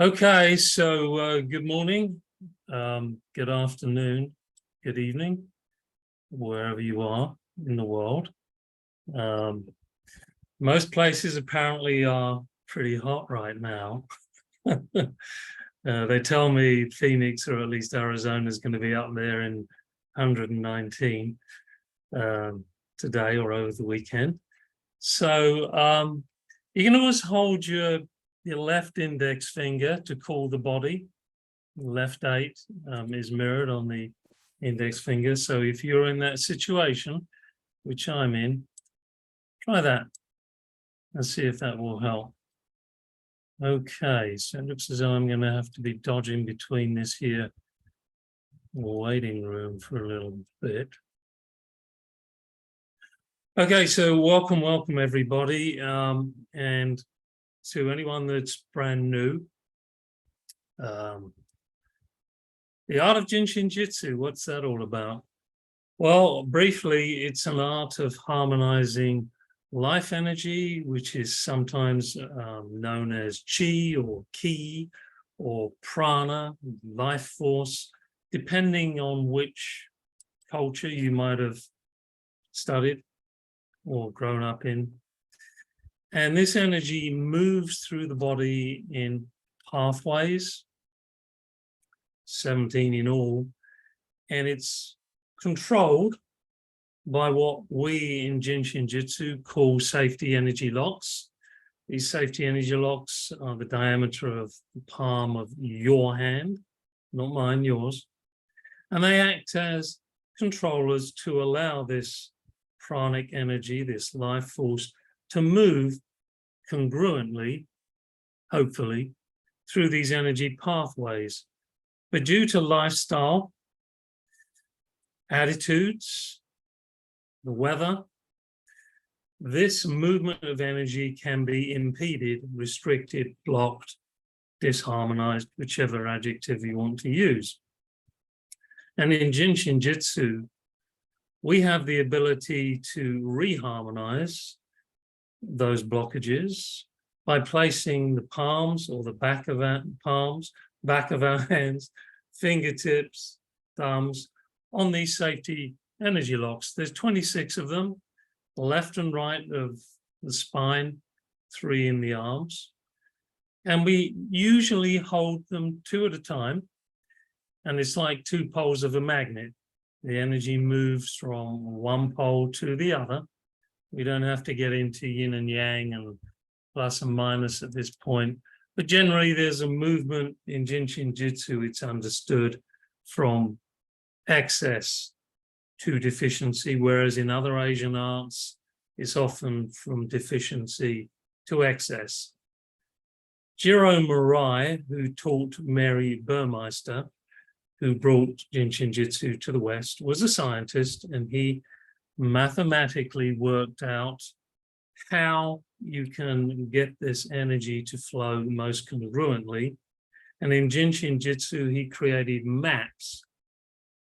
Okay, so good morning, good afternoon, good evening, wherever you are in the world. Most places apparently are pretty hot right now. They tell me Phoenix, or at least Arizona, is going to be up there in 119 today or over the weekend. So you can always hold your left index finger to cool the body. Left 8 is mirrored on the index finger. So if you're in that situation, which I'm in, try that and see if that will help. Okay, so it looks as though I'm going to have to be dodging between this here waiting room for a little bit. Okay, so welcome everybody, and to anyone that's brand new. The art of JIN SHIN JYUTSU, what's that all about? Well, briefly, it's an art of harmonizing life energy, which is sometimes known as chi or ki or prana, life force, depending on which culture you might have studied or grown up in. And this energy moves through the body in pathways, 17 in all, and it's controlled by what we in JIN SHIN JYUTSU call safety energy locks. These safety energy locks are the diameter of the palm of your hand, not mine, yours, and they act as controllers to allow this pranic energy, this life force, to move congruently, hopefully, through these energy pathways. But due to lifestyle, attitudes, the weather, this movement of energy can be impeded, restricted, blocked, disharmonized, whichever adjective you want to use. And in JIN SHIN JYUTSU, we have the ability to reharmonize those blockages by placing the palms or the back of our palms, back of our hands, fingertips, thumbs on these safety energy locks. There's 26 of them, left and right of the spine, 3 in the arms. And we usually hold them 2 at a time. And it's like 2 poles of a magnet. The energy moves from one pole to the other. We don't have to get into yin and yang and plus and minus at this point. But generally, there's a movement in JIN SHIN JYUTSU, it's understood, from excess to deficiency, whereas in other Asian arts, it's often from deficiency to excess. Jiro Murai, who taught Mary Burmeister, who brought JIN SHIN JYUTSU to the West, was a scientist, and he mathematically worked out how you can get this energy to flow most congruently. And in JIN SHIN JYUTSU, he created maps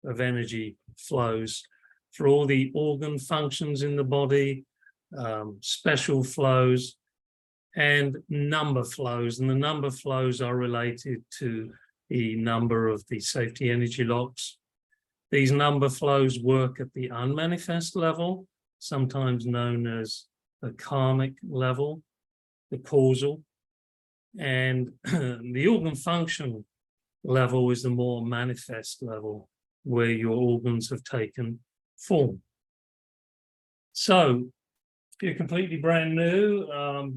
of energy flows for all the organ functions in the body, special flows, and number flows. And the number flows are related to the number of the safety energy locks. These number flows work at the unmanifest level, sometimes known as the karmic level, the causal, and the organ function level is the more manifest level, where your organs have taken form. So, if you're completely brand new,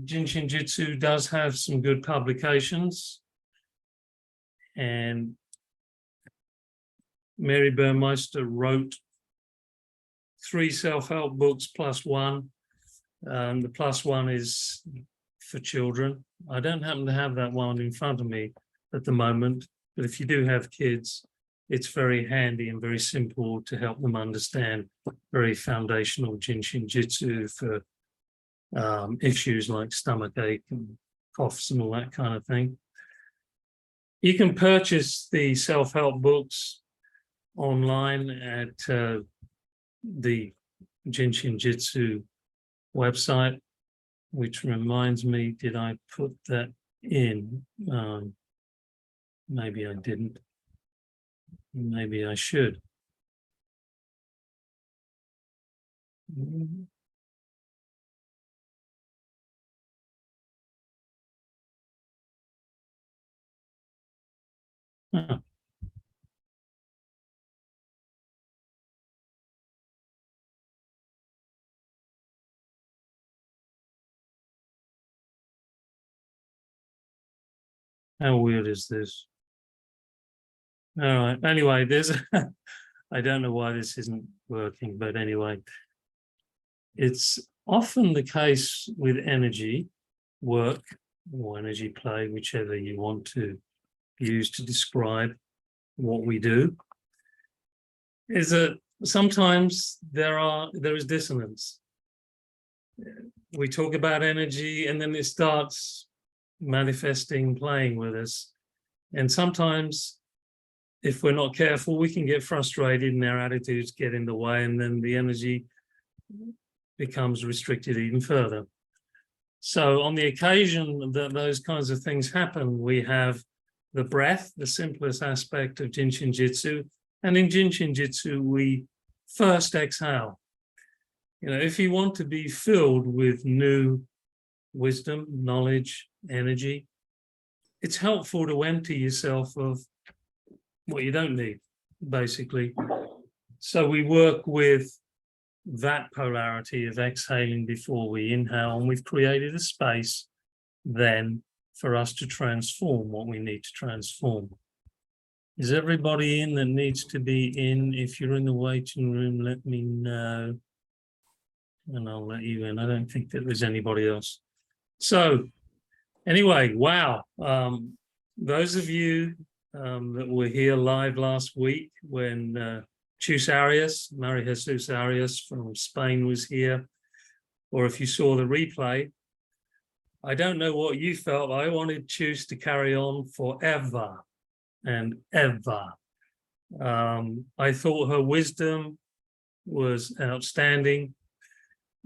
JIN SHIN JYUTSU does have some good publications, and Mary Burmeister wrote 3 self-help books plus 1. The plus 1 is for children. I don't happen to have that one in front of me at the moment, but if you do have kids, it's very handy and very simple to help them understand very foundational JIN SHIN JYUTSU for issues like stomachache and coughs and all that kind of thing. You can purchase the self-help books online at the JIN SHIN JYUTSU website, which reminds me, did I put that in? Maybe I didn't. Maybe I should. Huh. How weird is this? All right. Anyway, there's I don't know why this isn't working, but anyway, it's often the case with energy work or energy play, whichever you want to use to describe what we do, is that sometimes there is dissonance. We talk about energy and then it starts manifesting, playing with us. And sometimes, if we're not careful, we can get frustrated and our attitudes get in the way, and then the energy becomes restricted even further. So on the occasion that those kinds of things happen, we have the breath, the simplest aspect of JIN SHIN JYUTSU. And in JIN SHIN JYUTSU, we first exhale. You know, if you want to be filled with new wisdom, knowledge, energy, it's helpful to empty yourself of what you don't need, basically. So we work with that polarity of exhaling before we inhale, and we've created a space then for us to transform what we need to transform. Is everybody in that needs to be in? If you're in the waiting room, let me know, and I'll let you in. I don't think that there's anybody else. So anyway, wow. Those of you that were here live last week when Chus Arias, Maria Jesus Arias from Spain was here, or if you saw the replay, I don't know what you felt. I wanted Chus to carry on forever and ever. I thought her wisdom was outstanding,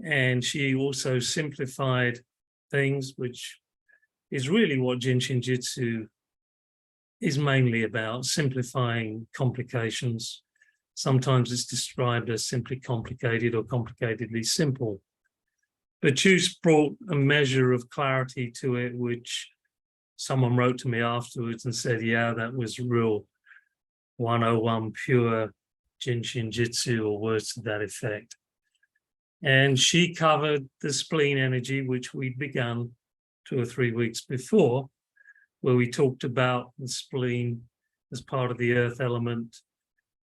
and she also simplified things, which is really what JIN SHIN JYUTSU is mainly about, simplifying complications. Sometimes it's described as simply complicated or complicatedly simple. But Chus brought a measure of clarity to it, which someone wrote to me afterwards and said, yeah, that was real 101 pure JIN SHIN JYUTSU, or words to that effect. And she covered the spleen energy, which we'd begun 2 or 3 weeks before, where we talked about the spleen as part of the earth element,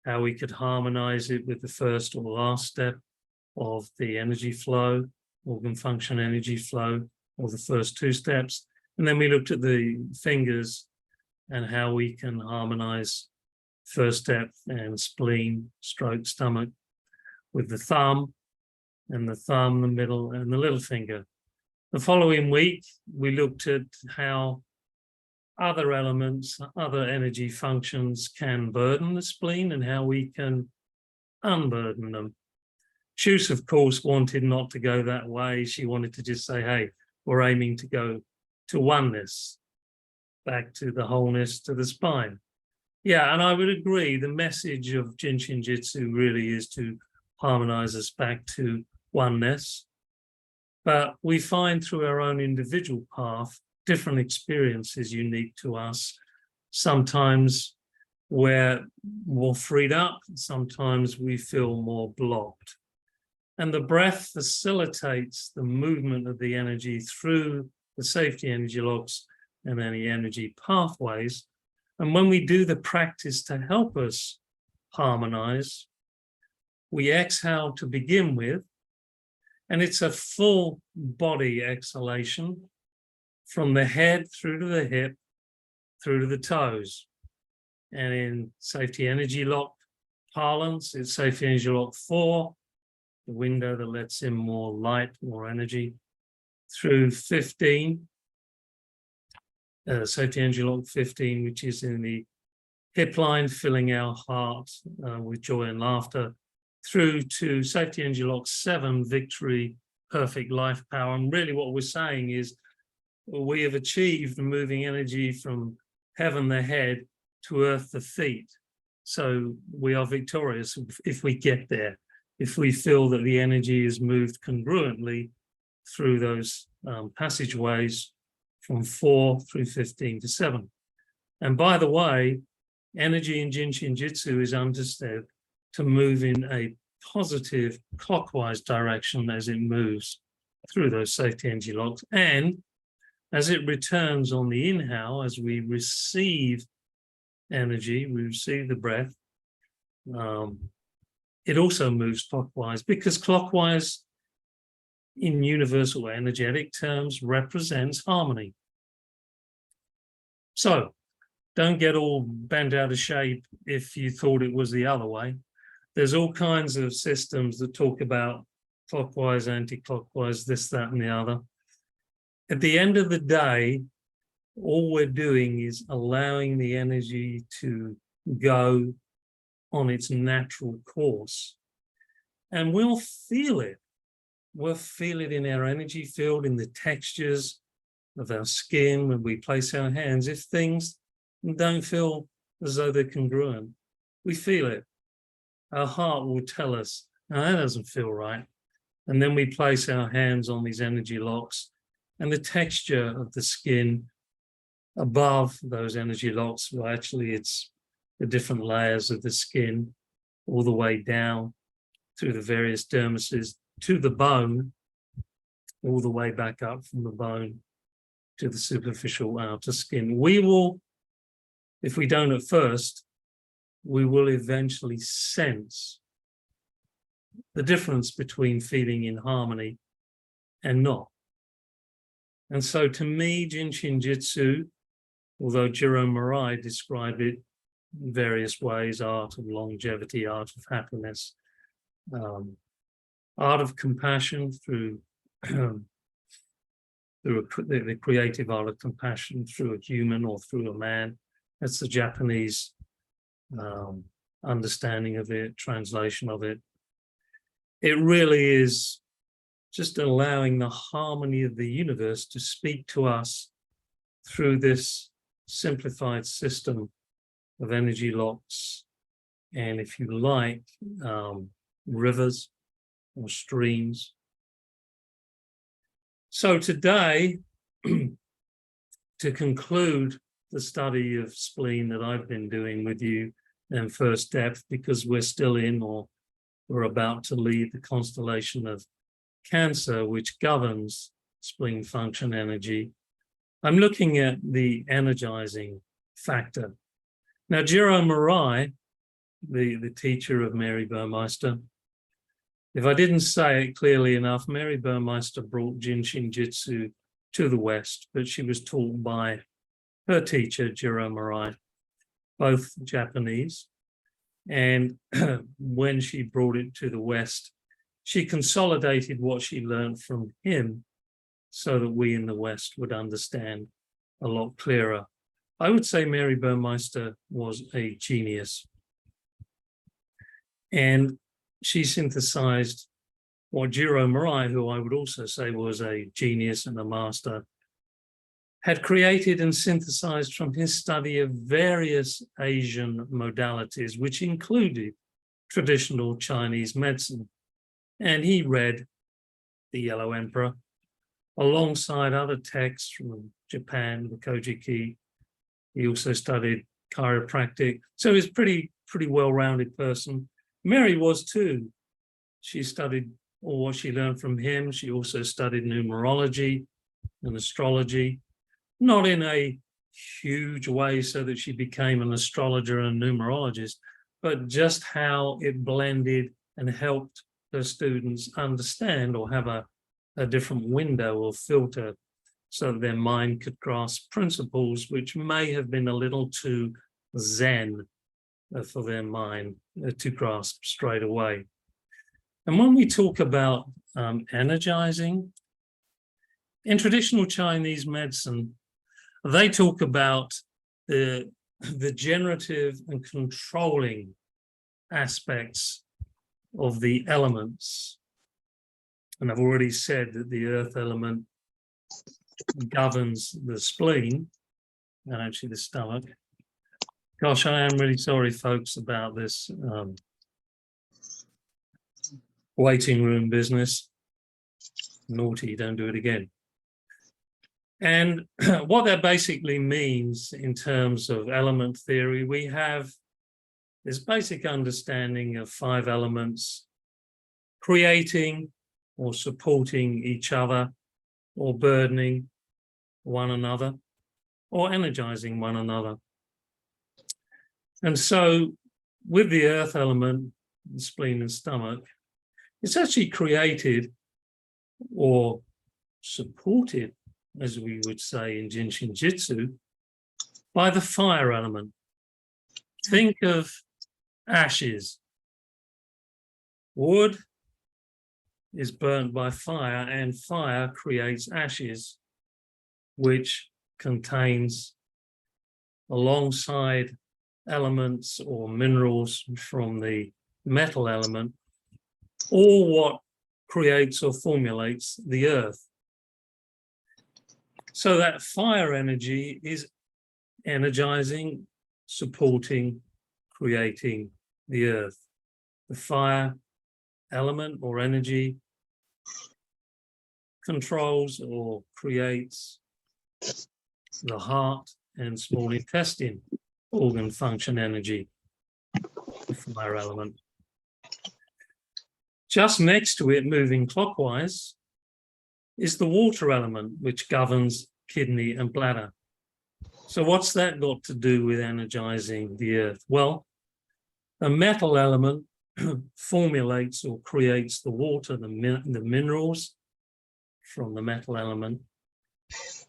how we could harmonize it with the first or last step of the energy flow, organ function energy flow, or the first 2 steps. And then we looked at the fingers and how we can harmonize first step and spleen, stroke, stomach with the thumb, and the thumb, the middle, and the little finger. The following week, we looked at how other elements, other energy functions can burden the spleen and how we can unburden them. Chus, of course, wanted not to go that way. She wanted to just say, hey, we're aiming to go to oneness, back to the wholeness, to the spine. Yeah, and I would agree. The message of JIN SHIN JYUTSU really is to harmonize us back to oneness. But we find through our own individual path, different experiences unique to us. Sometimes we're more freed up, sometimes we feel more blocked. And the breath facilitates the movement of the energy through the safety energy locks and any energy pathways. And when we do the practice to help us harmonize, we exhale to begin with, and it's a full body exhalation from the head through to the hip, through to the toes. And in safety energy lock parlance, it's safety energy lock 4, the window that lets in more light, more energy, through 15, safety energy lock 15, which is in the hip line, filling our heart with joy and laughter, through to safety energy lock 7, victory, perfect life power. And really what we're saying is we have achieved moving energy from heaven, the head, to earth the feet. So we are victorious if we get there, if we feel that the energy is moved congruently through those passageways from 4 through 15 to 7. And by the way, energy in JIN SHIN JYUTSU is understood to move in a positive clockwise direction as it moves through those safety energy locks. And as it returns on the inhale, as we receive energy, we receive the breath, it also moves clockwise, because clockwise in universal energetic terms represents harmony. So don't get all bent out of shape if you thought it was the other way. There's all kinds of systems that talk about clockwise, anti-clockwise, this, that, and the other. At the end of the day, all we're doing is allowing the energy to go on its natural course. And we'll feel it. We'll feel it in our energy field, in the textures of our skin when we place our hands. If things don't feel as though they're congruent, we feel it. Our heart will tell us, no, that doesn't feel right. And then we place our hands on these energy locks, and the texture of the skin above those energy locks, well, actually it's the different layers of the skin all the way down through the various dermises to the bone, all the way back up from the bone to the superficial outer skin. We will, if we don't at first, we will eventually sense the difference between feeling in harmony and not. And so to me, JIN SHIN JYUTSU, although Jiro Murai described it in various ways, art of longevity, art of happiness, art of compassion through the creative art of compassion through a human or through a man. That's the Japanese understanding of it, translation of it. It really is just allowing the harmony of the universe to speak to us through this simplified system of energy locks, and if you like, rivers or streams. So today, to conclude the study of spleen that I've been doing with you in first depth, because we're still in, or we're about to leave, the constellation of Cancer, which governs spleen function energy, I'm looking at the energizing factor. Now, Jiro Murai, the teacher of Mary Burmeister, if I didn't say it clearly enough, Mary Burmeister brought JIN SHIN JYUTSU to the West, but she was taught by her teacher, Jiro Murai, both Japanese. And when she brought it to the West, she consolidated what she learned from him so that we in the West would understand a lot clearer. I would say Mary Burmeister was a genius. And she synthesized what Jiro Murai, who I would also say was a genius and a master, had created and synthesized from his study of various Asian modalities, which included traditional Chinese medicine. And he read The Yellow Emperor alongside other texts from Japan, the Kojiki. He also studied chiropractic. So he's a pretty well-rounded person. Mary was too. She studied all what she learned from him. She also studied numerology and astrology, not in a huge way so that she became an astrologer and numerologist, but just how it blended and helped her students understand or have a different window or filter so that their mind could grasp principles which may have been a little too zen for their mind to grasp straight away. And when we talk about energizing, in traditional Chinese medicine, they talk about the generative and controlling aspects of the elements. And I've already said that the earth element governs the spleen and actually the stomach. Gosh, I am really sorry, folks, about this waiting room business. Naughty, don't do it again. And what that basically means in terms of element theory, we have this basic understanding of 5 elements creating or supporting each other, or burdening one another, or energizing one another. And so with the earth element, the spleen and stomach, it's actually created or supported, as we would say in JIN SHIN JYUTSU, by the fire element. Think of ashes. Wood is burnt by fire, and fire creates ashes, which contains, alongside elements or minerals from the metal element, all what creates or formulates the earth. So that fire energy is energizing, supporting, creating the earth. The fire element or energy controls or creates the heart and small intestine organ function energy, the fire element. Just next to it, moving clockwise, is the water element, which governs kidney and bladder. So what's that got to do with energizing the earth? Well, the metal element formulates or creates the water, the minerals from the metal element,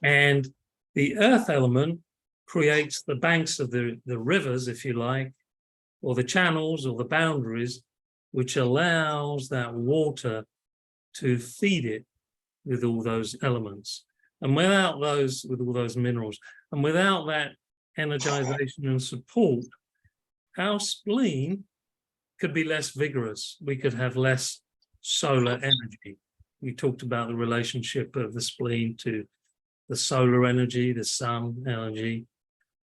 and the earth element creates the banks of the rivers, if you like, or the channels or the boundaries, which allows that water to feed it with all those elements. And without those, with all those minerals, and without that energization and support, our spleen could be less vigorous. We could have less solar energy. We talked about the relationship of the spleen to the solar energy, the sun energy,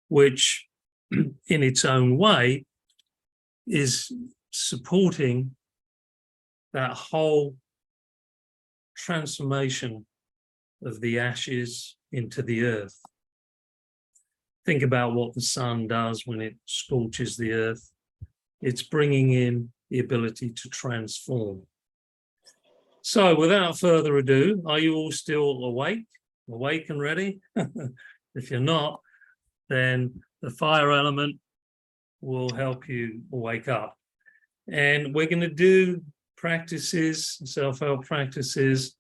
which in its own way is supporting that whole transformation of the ashes into the earth. Think about what the sun does when it scorches the earth. It's bringing in the ability to transform. So without further ado, are you all still awake and ready? If you're not, then the fire element will help you wake up. And we're going to do practices, self-help practices,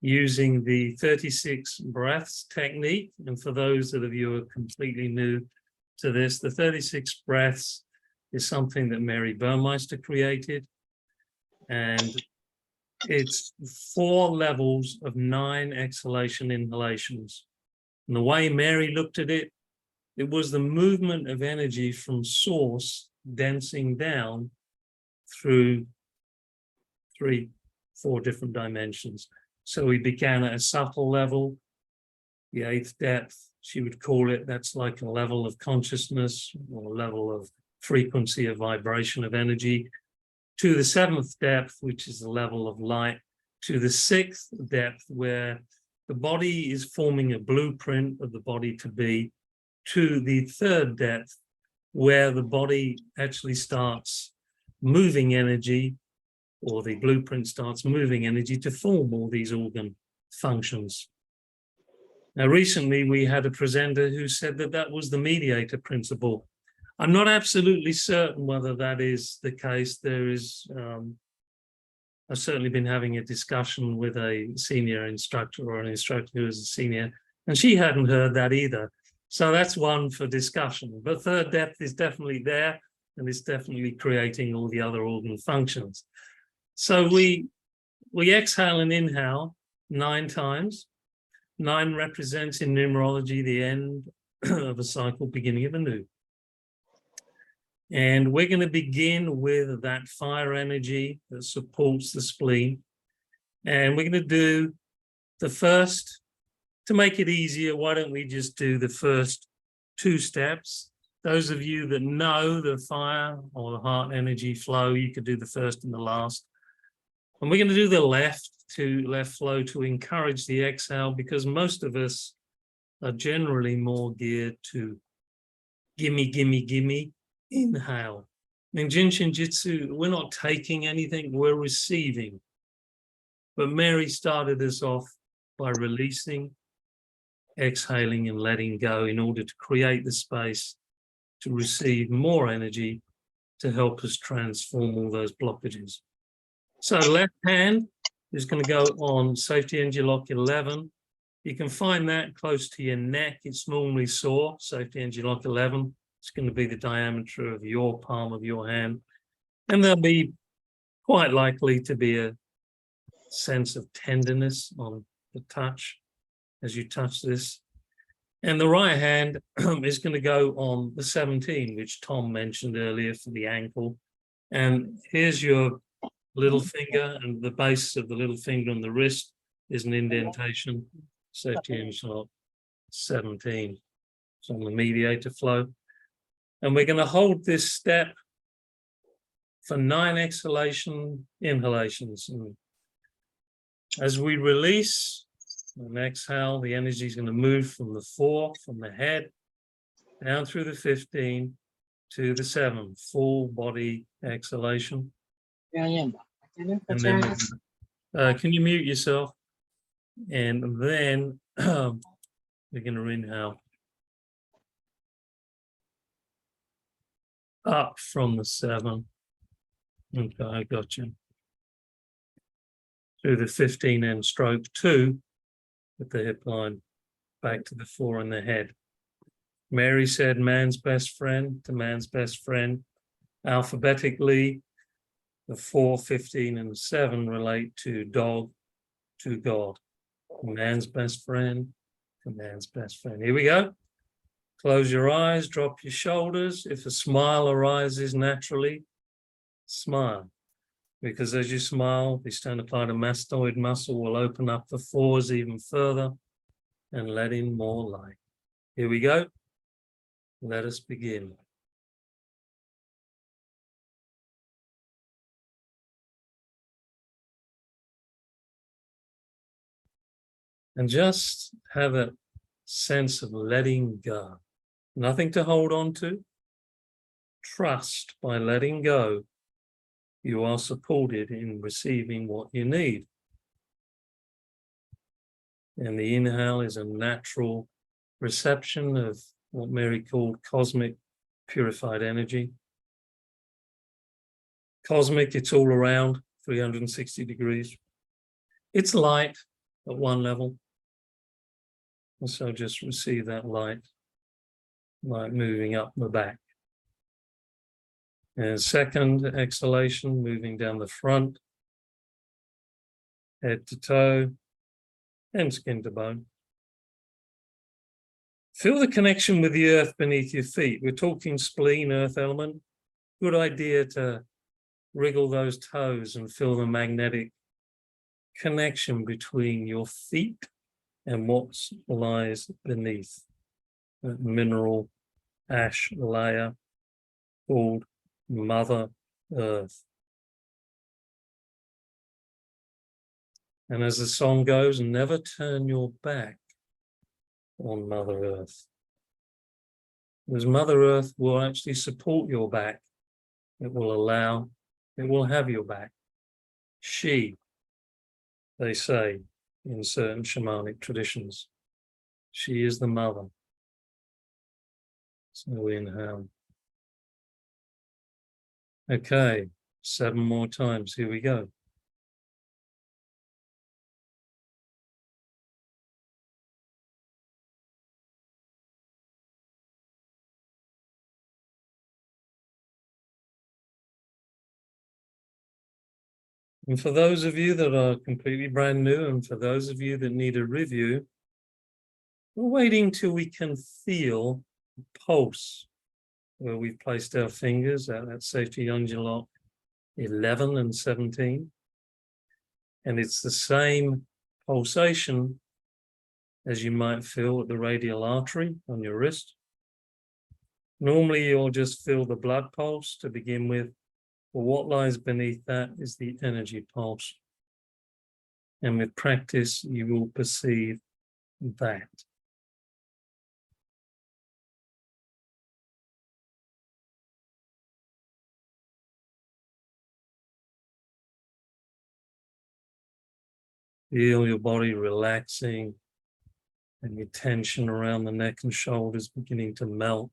using the 36 breaths technique. And for those of you who are completely new to this, the 36 breaths is something that Mary Burmeister created. And it's 4 levels of 9 exhalation inhalations. And the way Mary looked at it, it was the movement of energy from source dancing down through 3, 4 different dimensions. So we began at a subtle level, the 8th depth, she would call it. That's like a level of consciousness or a level of frequency of vibration of energy, to the 7th depth, which is the level of light, to the 6th depth, where the body is forming a blueprint of the body to be, to the 3rd depth, where the body actually starts moving energy, or the blueprint starts moving energy to form all these organ functions. Now, recently we had a presenter who said that that was the mediator principle. I'm not absolutely certain whether that is the case. There is, I've certainly been having a discussion with a senior instructor or an instructor who is a senior, and she hadn't heard that either. So that's one for discussion. But 3rd depth is definitely there, and it's definitely creating all the other organ functions. So we exhale and inhale 9 times. 9 represents in numerology the end of a cycle, beginning of a new. And we're going to begin with that fire energy that supports the spleen. And we're going to do the first, to make it easier, why don't we just do the first 2 steps? Those of you that know the fire or the heart energy flow, you could do the first and the last. And we're going to do the left flow to encourage the exhale, because most of us are generally more geared to gimme, gimme, gimme, inhale. In JIN SHIN JYUTSU, we're not taking anything, we're receiving. But Mary started us off by releasing, exhaling, and letting go in order to create the space to receive more energy to help us transform all those blockages. So left hand is going to go on safety energy lock 11. You can find that close to your neck. It's normally sore, safety energy lock 11. It's going to be the diameter of your palm of your hand. And there'll be quite likely to be a sense of tenderness on the touch as you touch this. And the right hand is going to go on the 17, which Tom mentioned earlier for the ankle. And here's your little finger, and the base of the little finger on the wrist is an indentation. Safety energy lock 17. It's on the mediator flow. And we're going to hold this step for 9 inhalations. And as we release and exhale, the energy is going to move from the 4, from the head, down through the 15 to the 7. Full body exhalation. And then, can you mute yourself? And then we're going to inhale up from the 7. Okay, I got you. Through the 15 and stroke 2 with the hip line back to the 4 in the head. Mary said man's best friend to man's best friend. Alphabetically, the 4, 15, and 7 relate to dog, to God. Man's best friend to man's best friend. Here we go. Close your eyes, drop your shoulders. If a smile arises naturally, smile. Because as you smile, the sternocleidomastoid muscle will open up the 4s even further and let in more light. Here we go. Let us begin. And just have a sense of letting go. Nothing to hold on to. Trust by letting go. You are supported in receiving what you need. And the inhale is a natural reception of what Mary called cosmic purified energy. Cosmic, it's all around 360 degrees. It's light at one level. And so just receive that light moving up the back. And second exhalation, moving down the front, head to toe, and skin to bone. Feel the connection with the earth beneath your feet. We're talking spleen, earth element. Good idea to wriggle those toes and feel the magnetic connection between your feet and what lies beneath. That mineral ash layer called Mother Earth. And as the song goes, never turn your back on Mother Earth. Because Mother Earth will actually support your back. It will have your back. She, they say in certain shamanic traditions, she is the mother. So we inhale. Okay, 7 more times. Here we go. And for those of you that are completely brand new, and for those of you that need a review, we're waiting till we can feel the pulse where we've placed our fingers at that safety energy lock 11 and 17. And it's the same pulsation as you might feel at the radial artery on your wrist. Normally, you'll just feel the blood pulse to begin with, but what lies beneath that is the energy pulse. And with practice, you will perceive that. Feel your body relaxing and your tension around the neck and shoulders beginning to melt.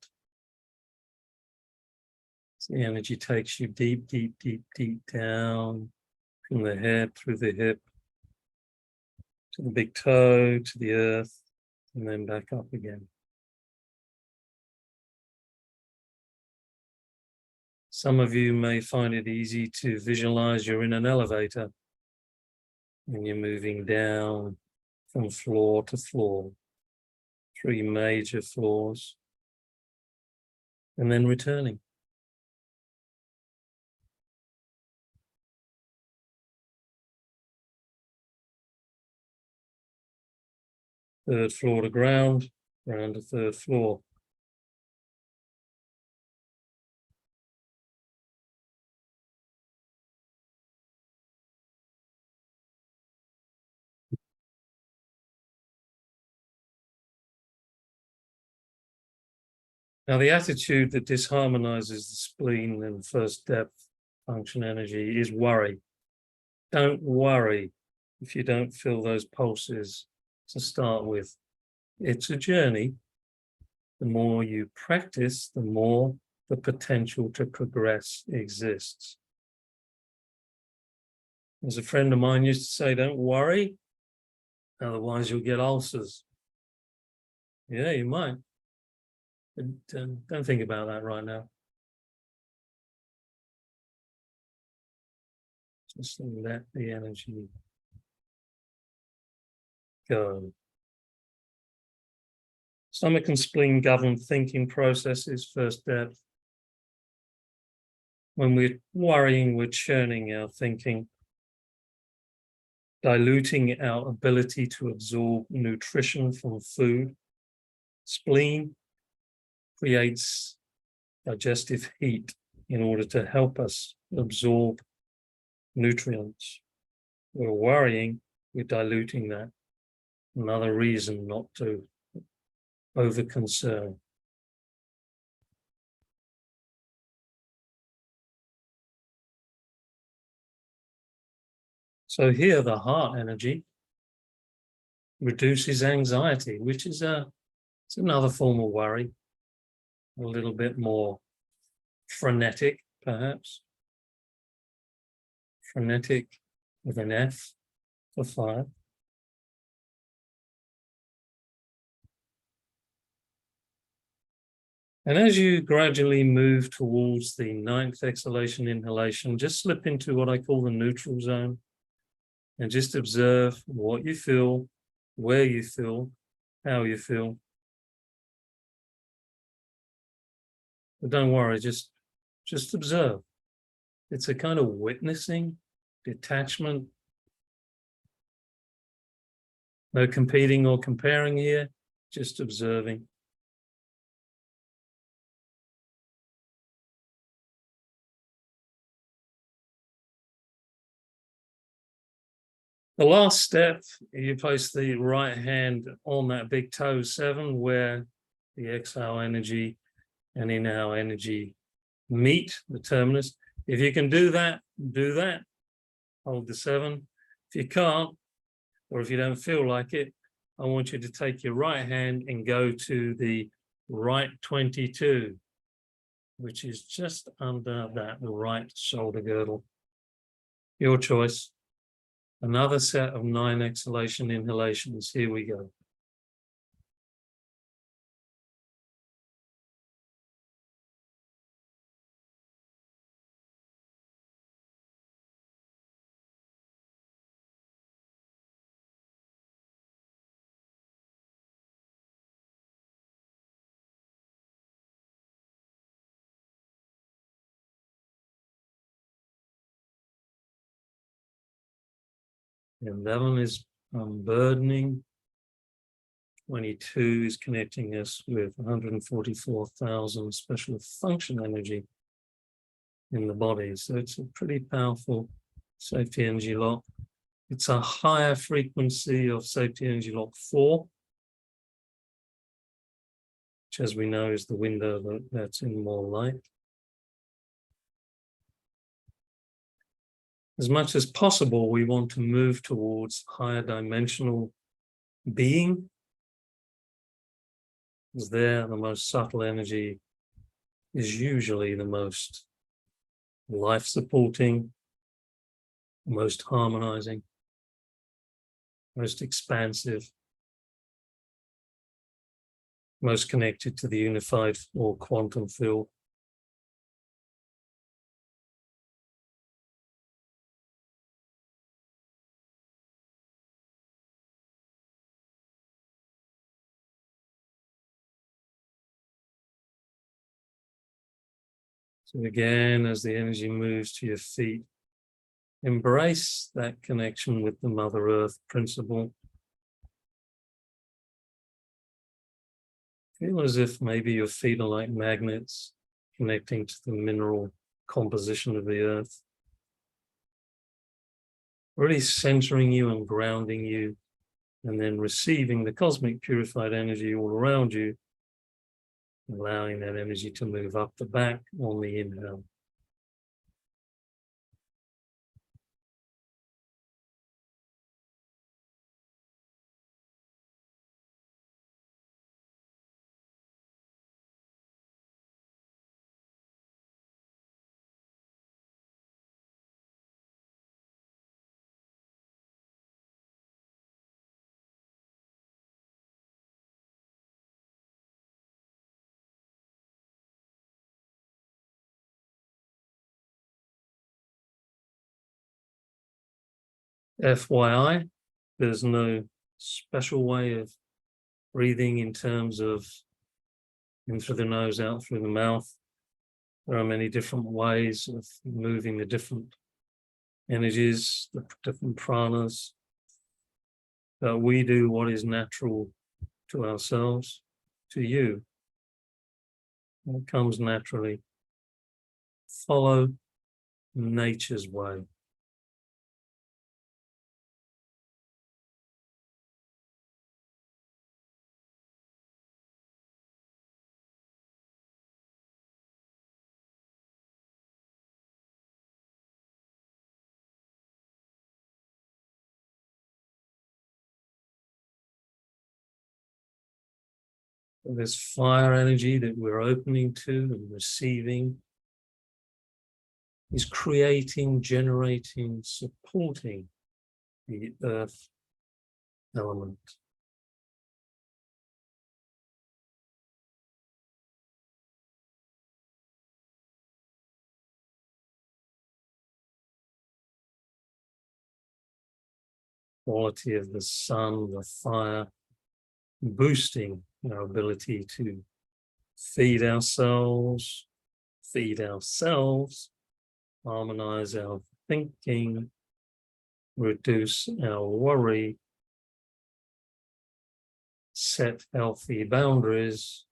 As the energy takes you deep, deep, deep, deep down from the head through the hip to the big toe, to the earth, and then back up again. Some of you may find it easy to visualize you're in an elevator and you're moving down from floor to floor, 3 major floors, and then returning. Third floor to ground, ground to third floor. Now, the attitude that disharmonizes the spleen and first depth function energy is worry. Don't worry if you don't feel those pulses to start with. It's a journey. The more you practice, the more the potential to progress exists. As a friend of mine used to say, don't worry, otherwise you'll get ulcers. Yeah, you might. But don't think about that right now. Just let the energy go. Stomach and spleen govern thinking processes, first depth. When we're worrying, we're churning our thinking, diluting our ability to absorb nutrition from food. Spleen creates digestive heat in order to help us absorb nutrients. We're worrying, we're diluting that. Another reason not to over concern. So here, the heart energy reduces anxiety, which is it's another form of worry, a little bit more frenetic, perhaps. Frenetic with an F for fire. And as you gradually move towards the 9th exhalation, inhalation, just slip into what I call the neutral zone and just observe what you feel, where you feel, how you feel. But don't worry, just observe. It's a kind of witnessing, detachment. No competing or comparing here, just observing. The last step, you place the right hand on that big toe 7, where the exhale energy and inhale energy meet, the terminus. If you can do that, do that. Hold the 7. If you can't, or if you don't feel like it, I want you to take your right hand and go to the right 22, which is just under that right shoulder girdle. Your choice. Another set of 9 exhalation inhalations. Here we go. And that one is unburdening, 22 is connecting us with 144,000 special function energy in the body. So it's a pretty powerful safety energy lock. It's a higher frequency of safety energy lock 4, which, as we know, is the window that's in more light. As much as possible, we want to move towards higher dimensional being, because there the most subtle energy is usually the most life-supporting, most harmonizing, most expansive, most connected to the unified or quantum field. So again, as the energy moves to your feet, embrace that connection with the Mother Earth principle. Feel as if maybe your feet are like magnets connecting to the mineral composition of the earth. Really centering you and grounding you, and then receiving the cosmic purified energy all around you, allowing that energy to move up the back on the inhale. FYI, there's no special way of breathing in terms of in through the nose, out through the mouth. There are many different ways of moving the different energies, the different pranas. But we do what is natural to ourselves, to you. It comes naturally. Follow nature's way. This fire energy that we're opening to and receiving is creating, generating, supporting the earth element. Quality of the sun, the fire, boosting our ability to feed ourselves, harmonize our thinking, reduce our worry, set healthy boundaries,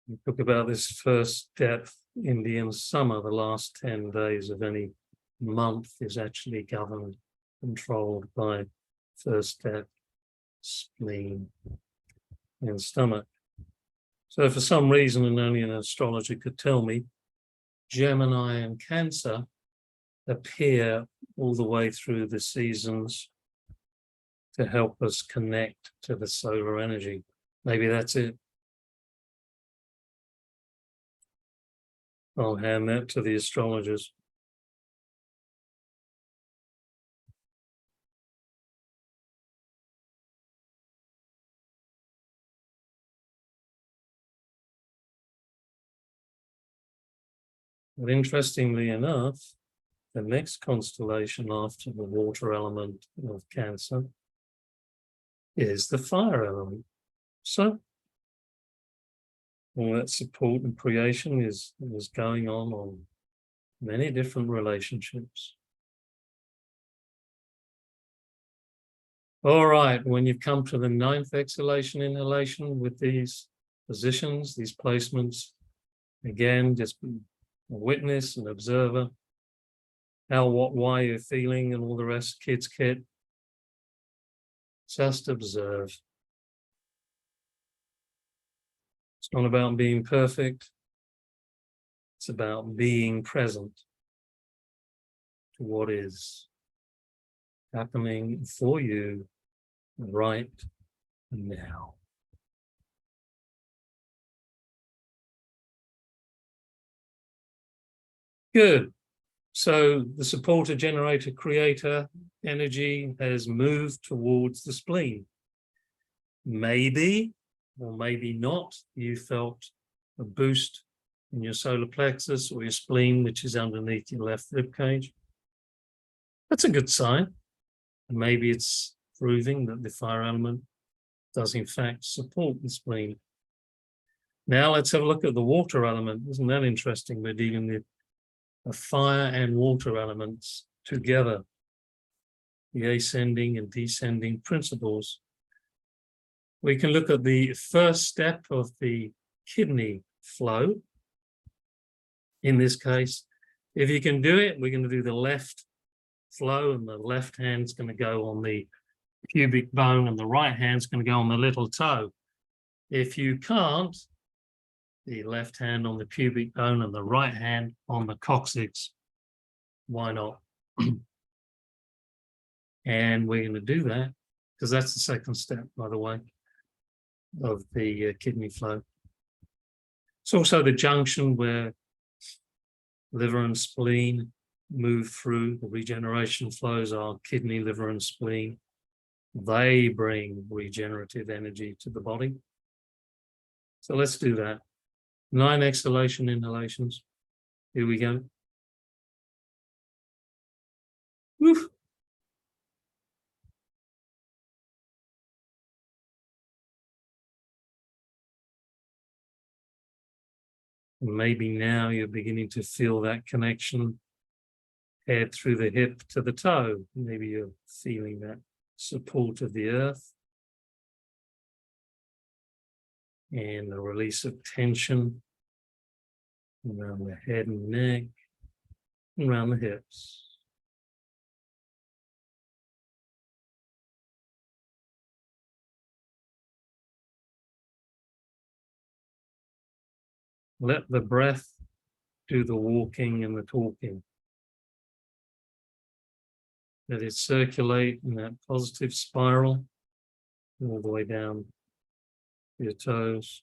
we talk about this first depth Indian summer. The last 10 days of any month is actually governed, controlled by first depth. spleen, and stomach. So for some reason, and only an astrologer could tell me, Gemini and Cancer appear all the way through the seasons to help us connect to the solar energy. Maybe that's it. I'll hand that to the astrologers. But interestingly enough, the next constellation after the water element of Cancer is the fire element. So all that support and creation is going on many different relationships. All right, when you've come to the 9th exhalation inhalation with these positions, these placements, again, just be a witness, an observer, how, what, why you're feeling and all the rest, kids kit. Just observe. It's not about being perfect. It's about being present to what is happening for you right now. Good. So the supporter, generator, creator energy has moved towards the spleen. Maybe, or maybe not, you felt a boost in your solar plexus or your spleen, which is underneath your left rib cage. That's a good sign. And maybe it's proving that the fire element does in fact support the spleen. Now let's have a look at the water element. Isn't that interesting? We're dealing with the fire and water elements together, the ascending and descending principles. We can look at the first step of the kidney flow. In this case, if you can do it, we're going to do the left flow, and the left hand's going to go on the pubic bone and the right hand's going to go on the little toe. If you can't, the left hand on the pubic bone and the right hand on the coccyx. Why not? And we're going to do that because that's the second step, by the way, of the kidney flow. It's also the junction where liver and spleen move through. The regeneration flows are kidney, liver, and spleen. They bring regenerative energy to the body. So let's do that. 9 exhalation inhalations. Here we go. Woof. And maybe now you're beginning to feel that connection head through the hip to the toe. Maybe you're feeling that support of the earth and the release of tension around the head and neck, and around the hips. Let the breath do the walking and the talking. Let it circulate in that positive spiral all the way down your toes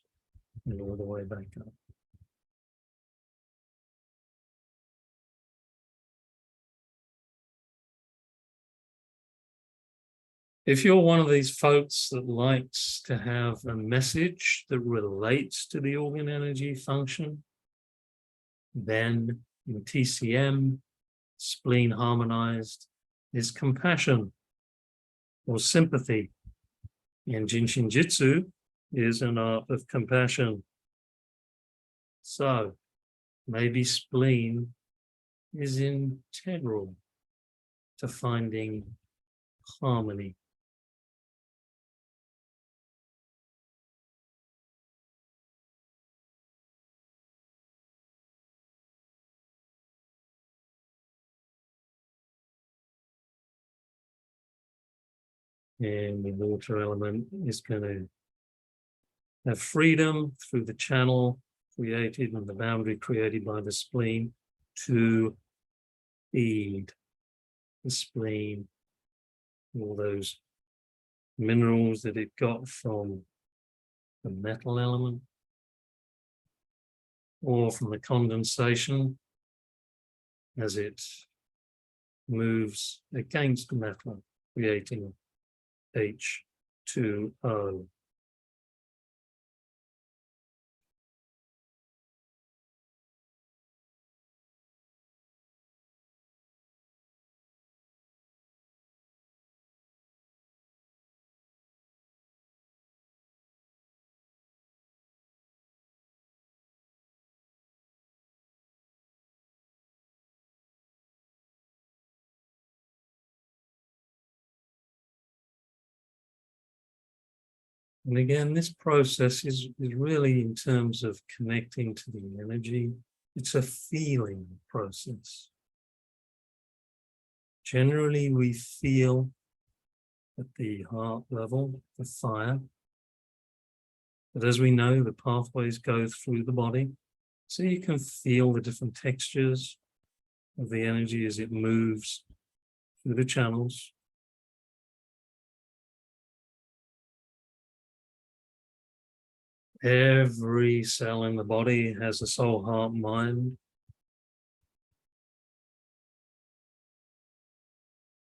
and all the way back up. If you're one of these folks that likes to have a message that relates to the organ energy function, then in TCM, spleen harmonized is compassion or sympathy. And JIN SHIN JYUTSU is an art of compassion. So maybe spleen is integral to finding harmony. And the water element is going to have freedom through the channel created and the boundary created by the spleen to feed the spleen all those minerals that it got from the metal element or from the condensation as it moves against metal, creating H2O. And again, this process is really in terms of connecting to the energy. It's a feeling process. Generally, we feel at the heart level the fire. But as we know, the pathways go through the body. So you can feel the different textures of the energy as it moves through the channels. Every cell in the body has a soul, heart, mind.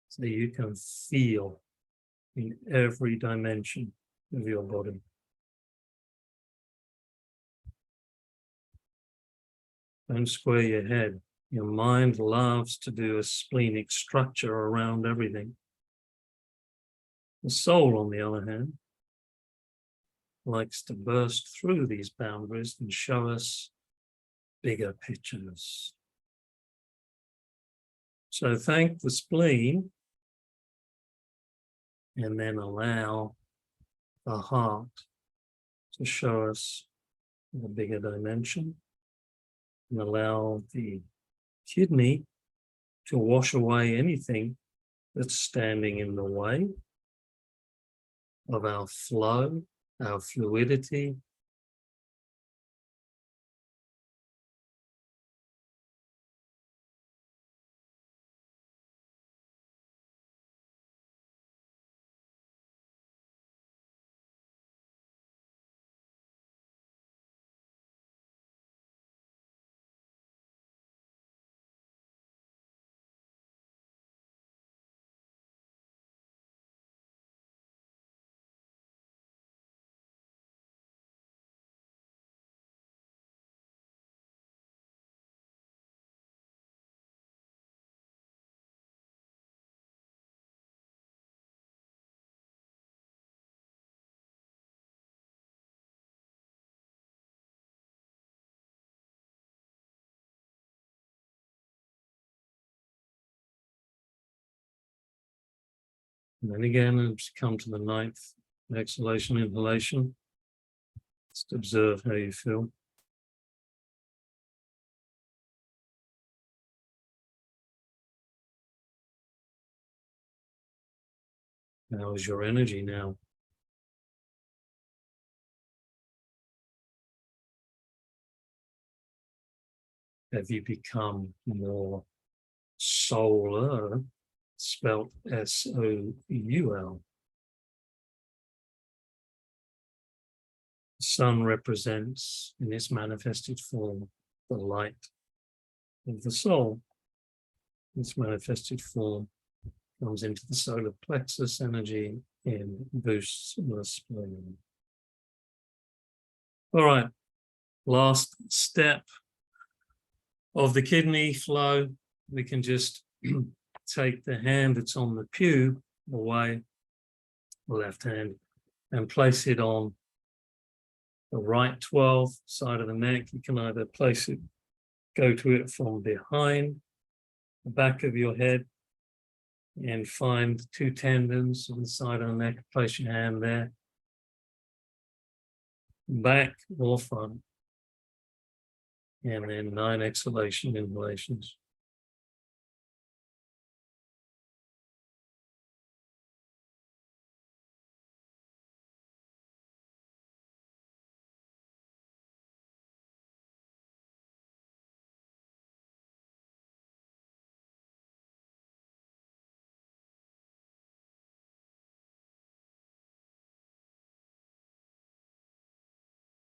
So you can feel in every dimension of your body. Don't square your head. Your mind loves to do a splenic structure around everything. The soul, on the other hand, likes to burst through these boundaries and show us bigger pictures. So thank the spleen and then allow the heart to show us the bigger dimension and allow the kidney to wash away anything that's standing in the way of our flow, our fluidity, and then again, come to the ninth exhalation, inhalation. Just observe how you feel. How is your energy now? Have you become more solar, spelt S-O-U-L? The sun represents, in its manifested form, the light of the soul. Its manifested form comes into the solar plexus energy and boosts the spleen. All right, last step of the kidney flow. We can just take the hand that's on the pew away, the left hand, and place it on the right 12 side of the neck. You can either place it, go to it from behind the back of your head and find two tendons on the side of the neck, place your hand there, back or front, and then 9 exhalation inhalations.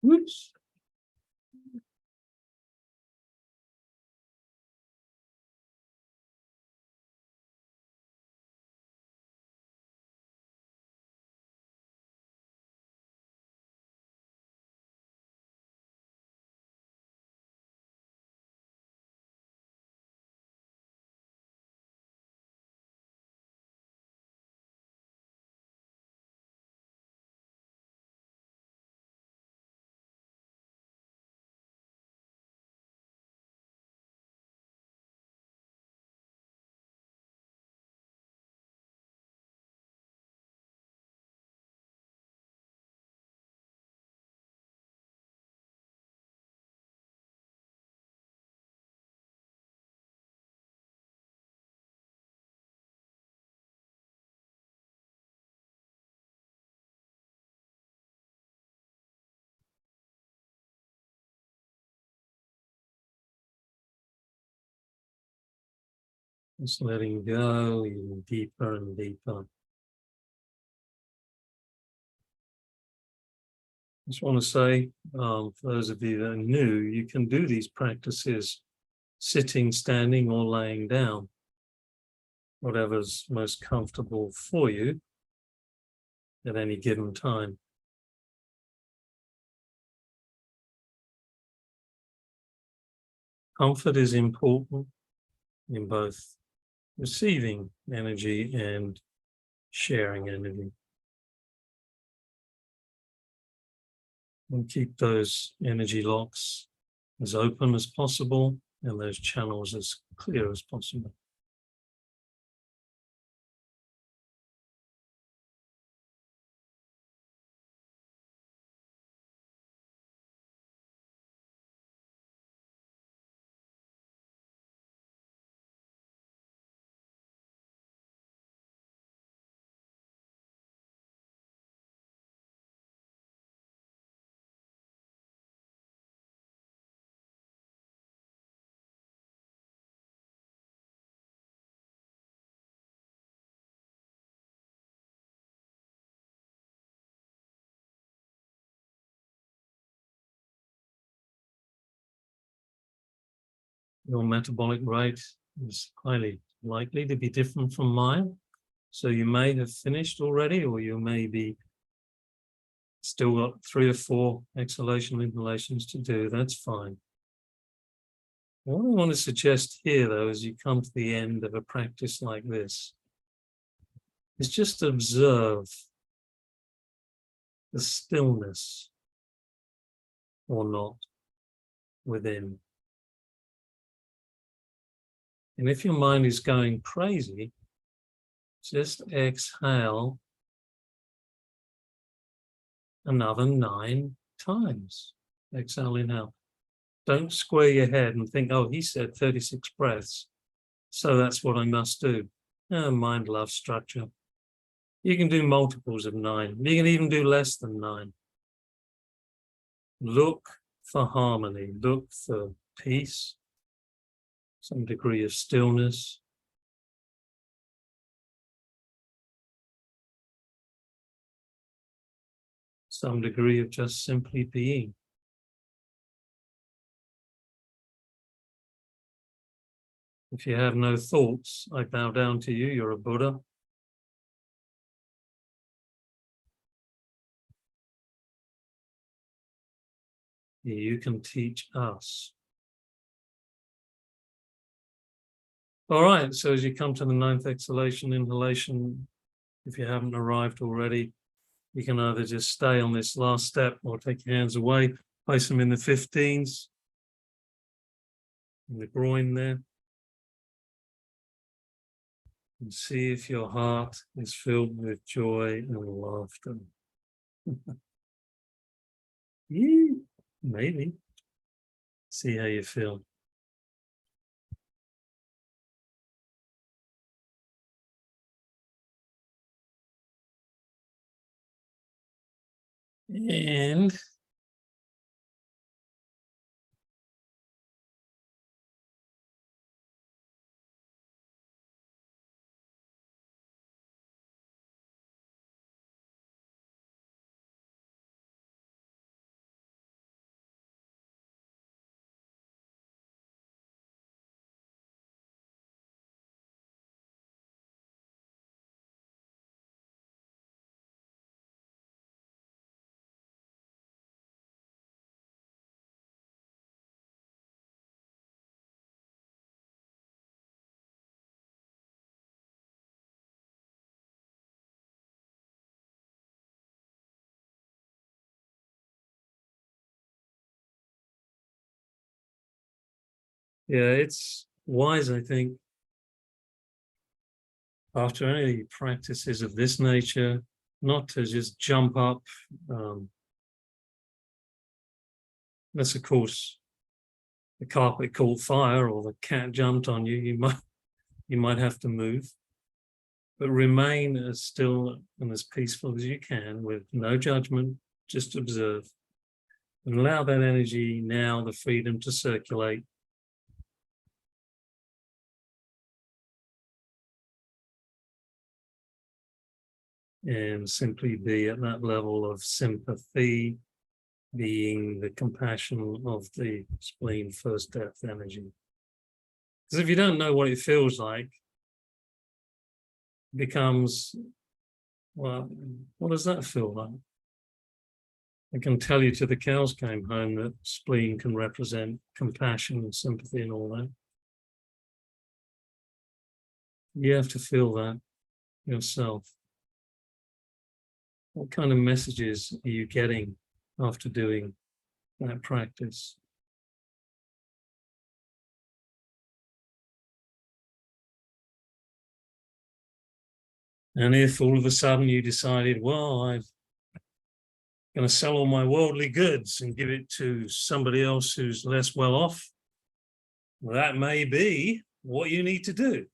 Whoops. Just letting go even deeper and deeper. Just want to say, for those of you that are new, you can do these practices sitting, standing, or laying down, whatever's most comfortable for you at any given time. Comfort is important in both receiving energy and sharing energy. And keep those energy locks as open as possible and those channels as clear as possible. Your metabolic rate is highly likely to be different from mine. So you may have finished already, or you may be still got 3 or 4 exhalation inhalations to do. That's fine. What I want to suggest here, though, as you come to the end of a practice like this, is just observe the stillness or not within. And if your mind is going crazy, just exhale another 9 times. Exhale, inhale. Don't square your head and think, oh, he said 36 breaths, so that's what I must do. Mind loves structure. You can do multiples of 9. You can even do less than 9. Look for harmony. Look for peace, some degree of stillness. Some degree of just simply being. If you have no thoughts, I bow down to you. You're a Buddha. You can teach us. All right, so as you come to the 9th exhalation, inhalation, if you haven't arrived already, you can either just stay on this last step or take your hands away, place them in the 15s, in the groin there, and see if your heart is filled with joy and laughter. Maybe. See how you feel. And Yeah, it's wise, I think, after any practices of this nature, not to just jump up. Unless, of course, the carpet caught fire or the cat jumped on you, you might have to move. But remain as still and as peaceful as you can with no judgment, just observe. And allow that energy now the freedom to circulate. And simply be at that level of sympathy, being the compassion of the spleen first depth energy. Because if you don't know what it feels like, it becomes, well, what does that feel like? I can tell you till the cows came home that spleen can represent compassion and sympathy and all that. You have to feel that yourself. What kind of messages are you getting after doing that practice? And if all of a sudden you decided, well, I'm going to sell all my worldly goods and give it to somebody else who's less well off, well, that may be what you need to do.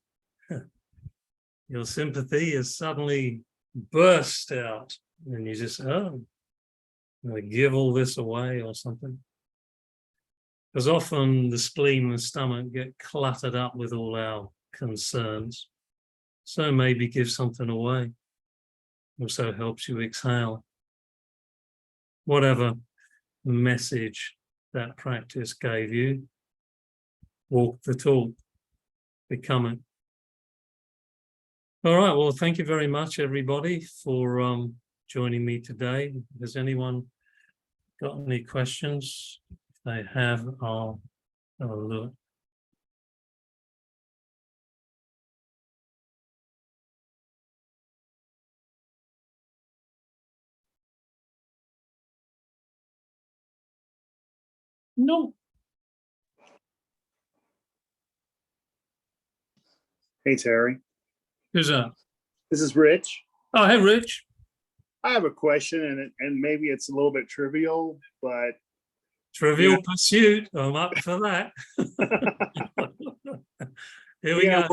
Your sympathy is suddenly burst out and you just, oh, I'm going to give all this away or something. Because often the spleen and the stomach get cluttered up with all our concerns. So maybe give something away. Also helps you exhale. Whatever message that practice gave you, walk the talk, become it. All right, well, thank you very much, everybody, for joining me today. Has anyone got any questions? If they have, I'll have a look. No. Hey, Terry. Who's that? This is Rich. Oh, hey, Rich. I have a question, and maybe it's a little bit trivial, but Trivial Pursuit. I'm up for that. Here we go. I've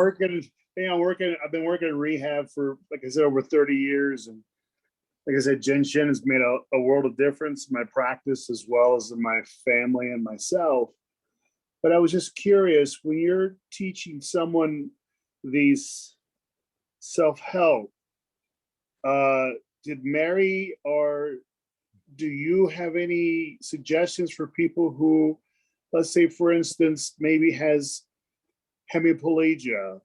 been working in rehab for, like I said, over 30 years. And like I said, JIN SHIN has made a world of difference in my practice as well as in my family and myself. But I was just curious, when you're teaching someone these self-help, did Mary or do you have any suggestions for people who, let's say, for instance, maybe has hemiplegia,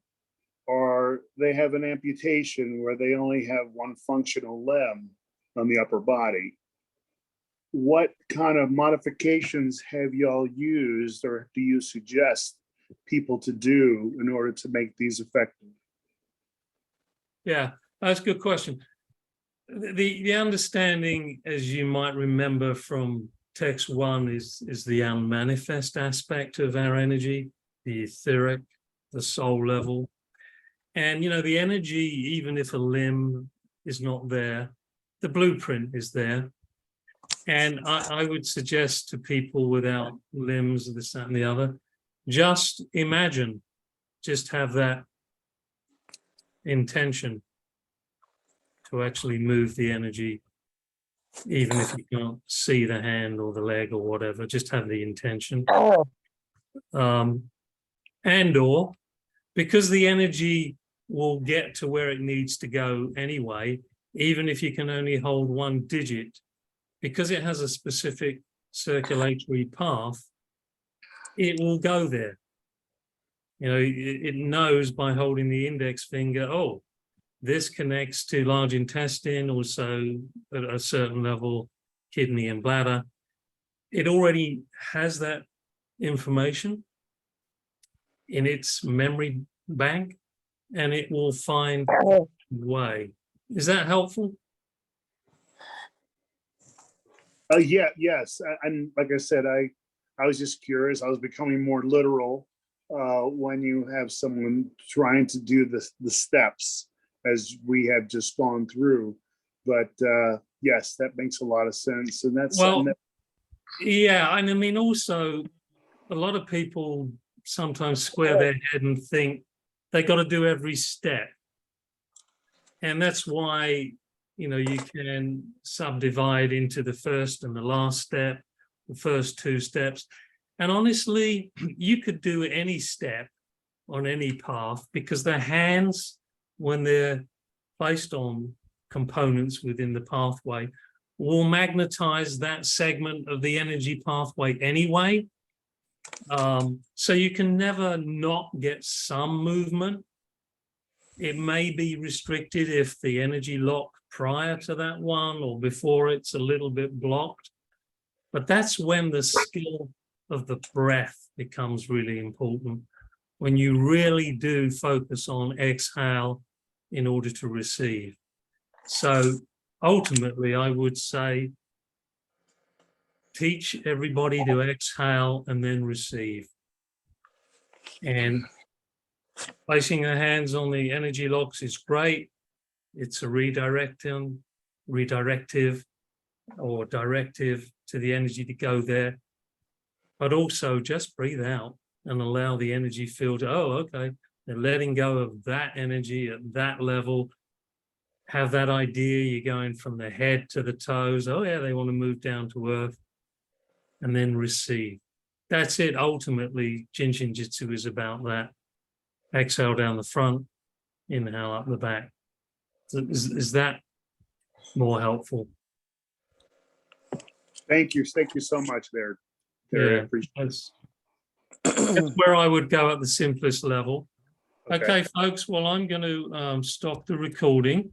or they have an amputation where they only have one functional limb on the upper body? What kind of modifications have y'all used, or do you suggest people to do in order to make these effective? Yeah, that's a good question. The understanding, as you might remember from text 1, is the unmanifest aspect of our energy, the etheric, the soul level. And, you know, the energy, even if a limb is not there, the blueprint is there. And I would suggest to people without limbs, this, that, and the other, just imagine, just have that intention to actually move the energy, even if you can't see the hand or the leg or whatever, just have the intention. And or, because the energy will get to where it needs to go anyway, even if you can only hold one digit, because it has a specific circulatory path, it will go there. You know, it knows by holding the index finger, oh, this connects to large intestine, also at a certain level, kidney and bladder. It already has that information in its memory bank, and it will find a way. Is that helpful? Yes. And like I said, I was just curious. I was becoming more literal when you have someone trying to do the steps as we have just gone through. But yes, that makes a lot of sense. And that's Well, something that, yeah, and I mean, also, a lot of people sometimes square their head and think they got to do every step. And that's why, you know, you can subdivide into the first and the last step, the first two steps. And honestly, you could do any step on any path, because the hands, when they're placed on components within the pathway, will magnetize that segment of the energy pathway anyway. So you can never not get some movement. It may be restricted if the energy lock prior to that one or before it's a little bit blocked. But that's when the skill of the breath becomes really important, when you really do focus on exhale in order to receive. So ultimately, I would say, teach everybody to exhale and then receive. And placing their hands on the energy locks is great. It's a redirective or directive to the energy to go there. But also just breathe out and allow the energy field to, oh, okay, they're letting go of that energy at that level. Have that idea, you're going from the head to the toes. Oh yeah, they want to move down to earth, and then receive. That's it. Ultimately, JIN SHIN JYUTSU is about that. Exhale down the front, inhale up the back. So is that more helpful? thank you so much there. Terry. I appreciate That's where I would go at the simplest level. it. Okay, folks, well, I'm going to stop the recording.